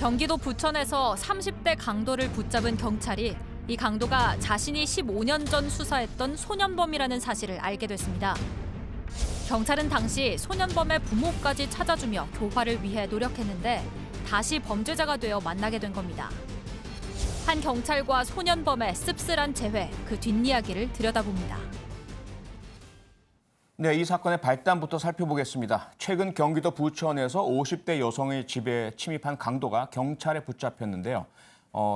경기도 부천에서 30대 강도를 붙잡은 경찰이 이 강도가 자신이 15년 전 수사했던 소년범이라는 사실을 알게 됐습니다. 경찰은 당시 소년범의 부모까지 찾아주며 교화를 위해 노력했는데 다시 범죄자가 되어 만나게 된 겁니다. 한 경찰과 소년범의 씁쓸한 재회, 그 뒷이야기를 들여다봅니다. 네, 이 사건의 발단부터 살펴보겠습니다. 최근 경기도 부천에서 50대 여성의 집에 침입한 강도가 경찰에 붙잡혔는데요.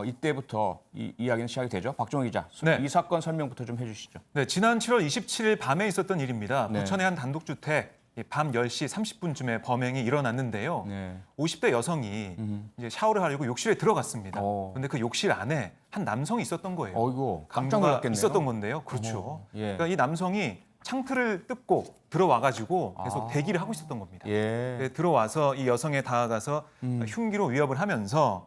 이때부터 이 이야기는 시작이 되죠. 박종희 기자, 네. 이 사건 설명부터 좀 해주시죠. 네, 지난 7월 27일 밤에 있었던 일입니다. 네. 부천의 한 단독주택 밤 10시 30분쯤에 범행이 일어났는데요. 네. 50대 여성이 이제 샤워를 하려고 욕실에 들어갔습니다. 그런데 그 욕실 안에 한 남성이 있었던 거예요. 어이구, 깜짝 강도가 놀랐겠네요. 있었던 건데요. 그렇죠. 예. 그러니까 이 남성이 창틀을 뜯고 들어와가지고 계속 대기를 하고 있었던 겁니다. 예. 들어와서 이 여성에 다가가서 흉기로 위협을 하면서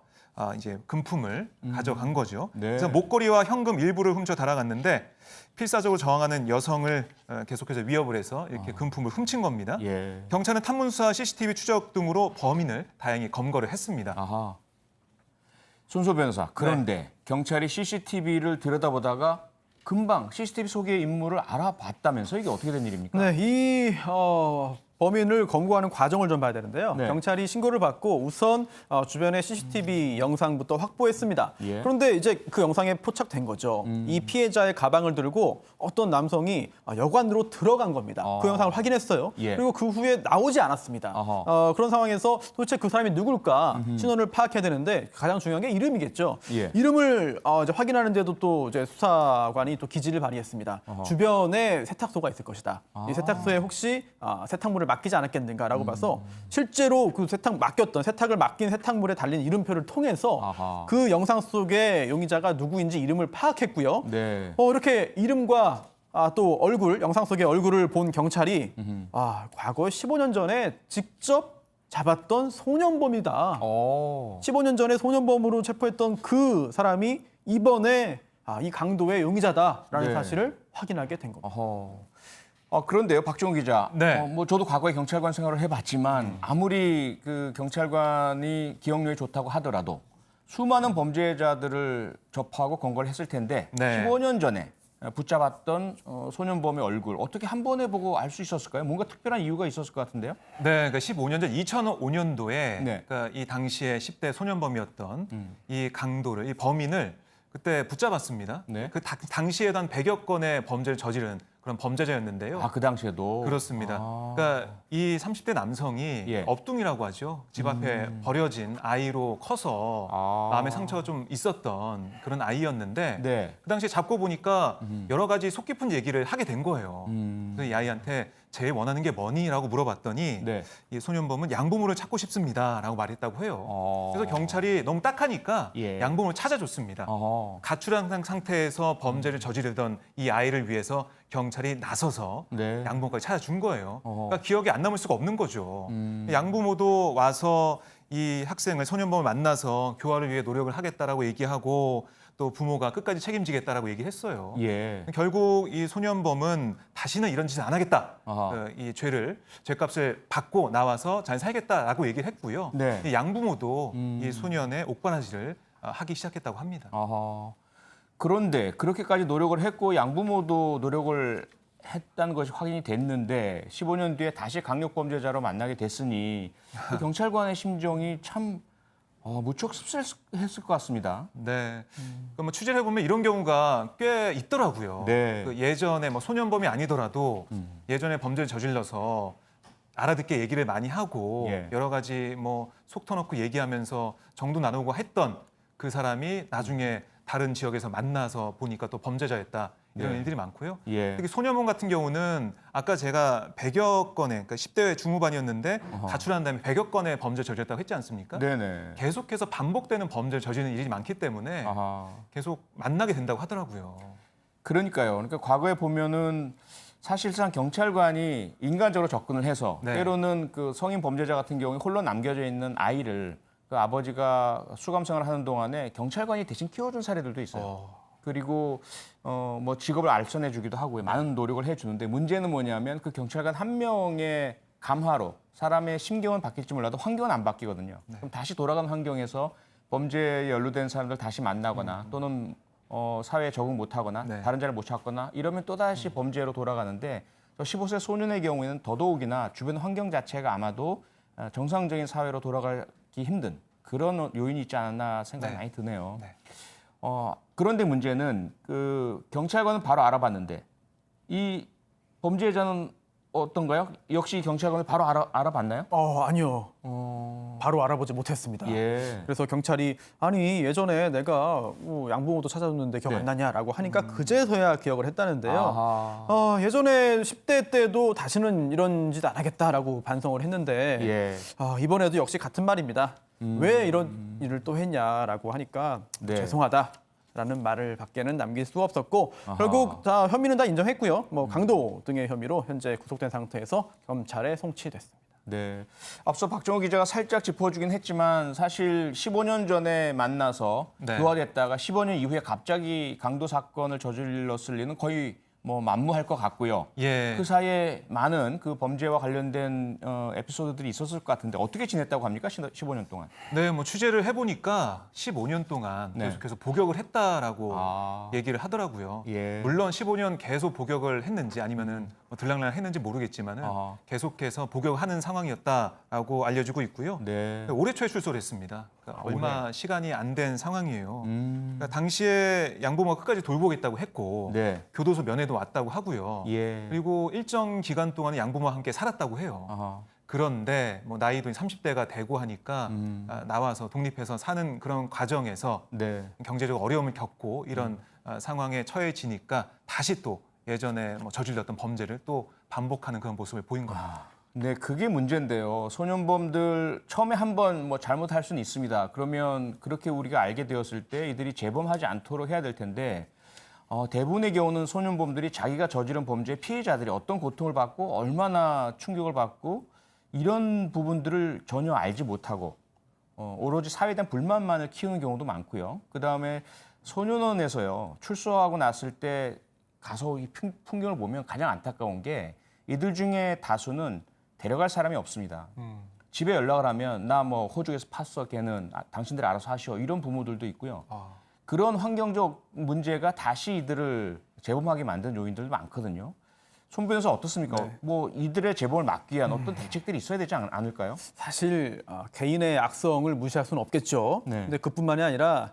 이제 금품을 가져간 거죠. 네. 그래서 목걸이와 현금 일부를 훔쳐 달아갔는데 필사적으로 저항하는 여성을 계속해서 위협을 해서 이렇게 금품을 훔친 겁니다. 예. 경찰은 탐문수사 CCTV 추적 등으로 범인을 다행히 검거를 했습니다. 아하. 손소 변호사, 그런데 경찰이 CCTV를 들여다보다가 금방 CCTV 속의 인물을 알아봤다면서 이게 어떻게 된 일입니까? 네, 이 범인을 검거하는 과정을 좀 봐야 되는데요. 네. 경찰이 신고를 받고 우선 주변의 CCTV 영상부터 확보했습니다. 예. 그런데 이제 그 영상에 포착된 거죠. 이 피해자의 가방을 들고 어떤 남성이 여관으로 들어간 겁니다. 그 영상을 확인했어요. 예. 그리고 그 후에 나오지 않았습니다. 그런 상황에서 도대체 그 사람이 누굴까 신원을 파악해야 되는데 가장 중요한 게 이름이겠죠. 예. 이름을 이제 확인하는데도 또 이제 수사관이 또 기지를 발휘했습니다. 주변에 세탁소가 있을 것이다. 이 세탁소에 혹시 세탁물을 맡기지 않았겠는가라고 봐서 실제로 그 세탁을 맡긴 세탁물에 달린 이름표를 통해서 아하. 그 영상 속의 용의자가 누구인지 이름을 파악했고요. 네. 이렇게 이름과 또 영상 속의 얼굴을 본 경찰이 과거에 15년 전에 직접 잡았던 소년범이다. 15년 전에 소년범으로 체포했던 그 사람이 이번에 이 강도의 용의자다라는 네. 사실을 확인하게 된 겁니다. 그런데요, 박종훈 기자. 네. 뭐 저도 과거에 경찰관 생활을 해봤지만 아무리 그 경찰관이 기억력이 좋다고 하더라도 수많은 범죄자들을 접하고 검거를 했을 텐데 네. 15년 전에 붙잡았던 소년범의 얼굴 어떻게 한 번에 보고 알 수 있었을까요? 뭔가 특별한 이유가 있었을 것 같은데요. 네, 그러니까 15년 전 2005년도에 네. 그러니까 이 당시에 10대 소년범이었던 이 강도를 이 범인을 그때 붙잡았습니다. 네. 그 당시에도 한 100여 건의 범죄를 저지른 그런 범죄자였는데요. 그 당시에도 그렇습니다. 그러니까 이 30대 남성이 예. 업둥이라고 하죠. 집 앞에 버려진 아이로 커서 마음의 상처가 좀 있었던 그런 아이였는데 네. 그 당시에 잡고 보니까 여러 가지 속 깊은 얘기를 하게 된 거예요. 음. 그래서 이 아이한테 제일 원하는 게 뭐니?라고 물어봤더니 네. 이 소년범은 양보물을 찾고 싶습니다라고 말했다고 해요. 그래서 경찰이 너무 딱하니까 예. 양보물을 찾아줬습니다. 가출한 상태에서 범죄를 저지르던 이 아이를 위해서 경찰이 나서서 네. 양부모까지 찾아준 거예요. 그러니까 기억이 안 남을 수가 없는 거죠. 양부모도 와서 이 학생을 소년범을 만나서 교화를 위해 노력을 하겠다라고 얘기하고 또 부모가 끝까지 책임지겠다라고 얘기를 했어요. 예. 결국 이 소년범은 다시는 이런 짓을 안 하겠다. 이 죄값을 받고 나와서 잘 살겠다라고 얘기를 했고요. 네. 이 양부모도 이 소년의 옥바라지를 하기 시작했다고 합니다. 그런데 그렇게까지 노력을 했고 양부모도 노력을 했다는 것이 확인이 됐는데 15년 뒤에 다시 강력범죄자로 만나게 됐으니 그 경찰관의 심정이 참 무척 씁쓸했을 것 같습니다. 네. 뭐 취재를 해보면 이런 경우가 꽤 있더라고요. 네. 그 예전에 뭐 소년범이 아니더라도 예전에 범죄를 저질러서 알아듣게 얘기를 많이 하고 예. 여러 가지 뭐 속 터놓고 얘기하면서 정도 나누고 했던 그 사람이 나중에 다른 지역에서 만나서 보니까 또 범죄자였다. 이런 네. 일들이 많고요. 예. 특히 소년범 같은 경우는 아까 제가 100여 건의, 그러니까 10대 중후반이었는데 가출한 다음에 100여 건의 범죄를 저질렀다고 했지 않습니까? 네네. 계속해서 반복되는 범죄를 저지르는 일이 많기 때문에 계속 만나게 된다고 하더라고요. 그러니까요. 그러니까 과거에 보면은 사실상 경찰관이 인간적으로 접근을 해서 네. 때로는 그 성인 범죄자 같은 경우에 홀로 남겨져 있는 아이를 그 아버지가 수감생활을 하는 동안에 경찰관이 대신 키워준 사례들도 있어요. 그리고 뭐 직업을 알선해주기도 하고요. 많은 노력을 해주는데 문제는 뭐냐면 그 경찰관 한 명의 감화로 사람의 심경은 바뀔지 몰라도 환경은 안 바뀌거든요. 그럼 다시 돌아간 환경에서 범죄에 연루된 사람들 다시 만나거나 또는 사회에 적응 못하거나 네. 다른 자리를 못 찾거나 이러면 또다시 범죄로 돌아가는데 15세 소년의 경우에는 더더욱이나 주변 환경 자체가 아마도 정상적인 사회로 돌아가기 힘든 그런 요인이 있지 않았나 생각이 네. 많이 드네요. 네. 그런데 문제는 그 경찰관은 바로 알아봤는데 이 범죄자는 어떤가요? 역시 경찰관을 바로 알아봤나요? 아니요. 바로 알아보지 못했습니다. 예. 그래서 경찰이 아니 예전에 내가 양부모도 찾아줬는데 기억 네. 안 나냐라고 하니까 그제서야 기억을 했다는데요. 아하. 예전에 10대 때도 다시는 이런 짓 안 하겠다라고 반성을 했는데 예. 이번에도 역시 같은 말입니다. 왜 이런 일을 또 했냐라고 하니까 네. 죄송하다라는 말을 밖에는 남길 수 없었고 아하. 결국 다 혐의는 다 인정했고요. 강도 등의 혐의로 현재 구속된 상태에서 검찰에 송치됐습니다. 네. 앞서 박정호 기자가 살짝 짚어주긴 했지만 사실 15년 전에 만나서 네. 교화됐다가 15년 이후에 갑자기 강도 사건을 저질렀을 리는 거의 뭐 만무할 것 같고요. 예. 그 사이에 많은 그 범죄와 관련된 에피소드들이 있었을 것 같은데 어떻게 지냈다고 합니까? 15년 동안. 네, 뭐 취재를 해보니까 15년 동안 네. 계속해서 복역을 했다라고 아. 얘기를 하더라고요. 예. 물론 15년 계속 복역을 했는지 아니면은 뭐 들락날락 했는지 모르겠지만은 아. 계속해서 복역하는 상황이었다라고 알려지고 있고요. 네. 올해 초에 출소를 했습니다. 그러니까 얼마 올해. 시간이 안 된 상황이에요. 그러니까 당시에 양부모가 끝까지 돌보겠다고 했고 네. 교도소 면회도 왔다고 하고요. 예. 그리고 일정 기간 동안 양부모와 함께 살았다고 해요. 아하. 그런데 뭐 나이도 30대가 되고 하니까 나와서 독립해서 사는 그런 과정에서 네. 경제적 어려움을 겪고 이런 상황에 처해지니까 다시 또 예전에 뭐 저질렀던 범죄를 또 반복하는 그런 모습을 보인 겁니다. 네, 그게 문제인데요. 소년범들 처음에 한번 뭐 잘못할 수는 있습니다. 그러면 그렇게 우리가 알게 되었을 때 이들이 재범하지 않도록 해야 될 텐데 대부분의 경우는 소년범들이 자기가 저지른 범죄의 피해자들이 어떤 고통을 받고 얼마나 충격을 받고 이런 부분들을 전혀 알지 못하고 오로지 사회에 대한 불만만을 키우는 경우도 많고요. 그다음에 소년원에서요. 출소하고 났을 때 가서 이 풍경을 보면 가장 안타까운 게 이들 중에 다수는 데려갈 사람이 없습니다. 집에 연락을 하면 나 뭐 호주에서 팠어 걔는 당신들이 알아서 하시오 이런 부모들도 있고요. 그런 환경적 문제가 다시 이들을 재범하게 만든 요인들도 많거든요. 손 변호사 어떻습니까? 네. 뭐 이들의 재범을 막기 위한 어떤 대책들이 있어야 되지 않을까요? 사실 개인의 악성을 무시할 수는 없겠죠. 네. 근데 그뿐만이 아니라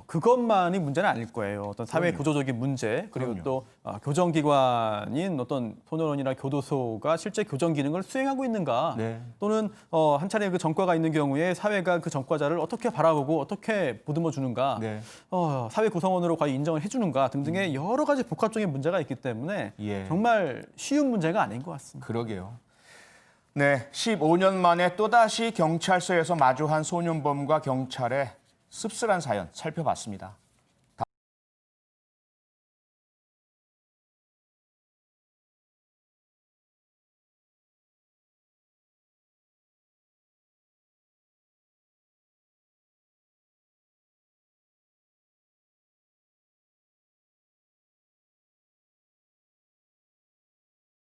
그것만이 문제는 아닐 거예요. 어떤 사회 그럼요. 구조적인 문제 그리고 그럼요. 또 교정기관인 어떤 소년원이나 교도소가 실제 교정 기능을 수행하고 있는가 네. 또는 한 차례 그 전과가 있는 경우에 사회가 그 전과자를 어떻게 바라보고 어떻게 보듬어 주는가 네. 사회 구성원으로 과연 인정을 해주는가 등등의 여러 가지 복합적인 문제가 있기 때문에 예. 정말 쉬운 문제가 아닌 것 같습니다. 그러게요. 네, 15년 만에 또다시 경찰서에서 마주한 소년범과 경찰의 씁쓸한 사연 살펴봤습니다.